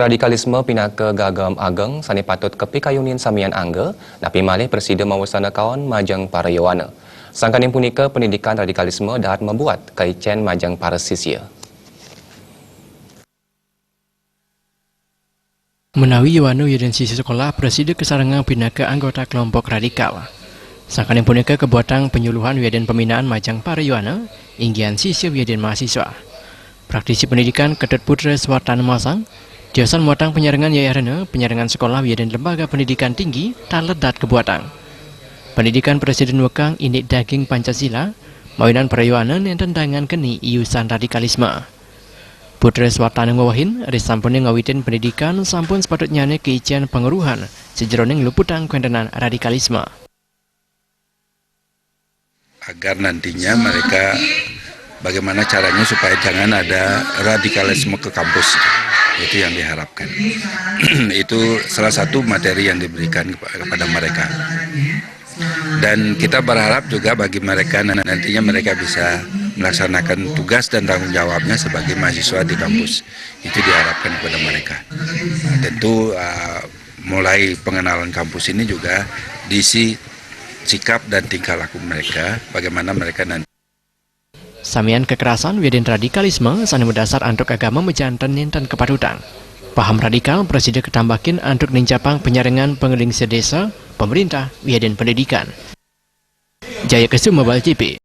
Radikalisme pinaka gagam ageng sani patut kepi kayunin samian angga napi malih presiden mawasana kawan majang para yowana. Sangkaning punika pendidikan radikalisme dapat membuat kaicen majang para sisya. Menawi yowana dan sisya sekolah presiden kesarangan pinaka anggota kelompok radikal. Sangkaning punika kebuatan penyuluhan dan pembinaan majang para yowana inggian sisya dan mahasiswa. Praktisi pendidikan Ketut Putra Swartana Masang Jelasan muatang penyaringan yayaran penyaringan sekolah dan lembaga pendidikan tinggi tak ledat kebuatan. Pendidikan Presiden Wekang indek daging Pancasila, mawinan perayaan yang tendangan keni iusan radikalisme. Putra Swartana ngawahin, risampune ngawitin pendidikan sampun sepatutnya keijian pengeruhan sejeroning luputang kuentenan radikalisme. Agar nantinya mereka bagaimana caranya supaya jangan ada radikalisme ke kampus. Itu yang diharapkan. Itu salah satu materi yang diberikan kepada mereka. Dan kita berharap juga bagi mereka nantinya mereka bisa melaksanakan tugas dan tanggung jawabnya sebagai mahasiswa di kampus. Itu diharapkan kepada mereka. Tentu mulai pengenalan kampus ini juga diisi sikap dan tingkah laku mereka, bagaimana mereka nanti. Samian kekerasan dan radikalisme sani berdasar antuk agama mejantan nintan kepatutan. Paham radikal presiden ketambakin antuk nincapang penyaringan pengeling sedesa, pemerintah, dan pendidikan. Jaya Kesuma Bal JP.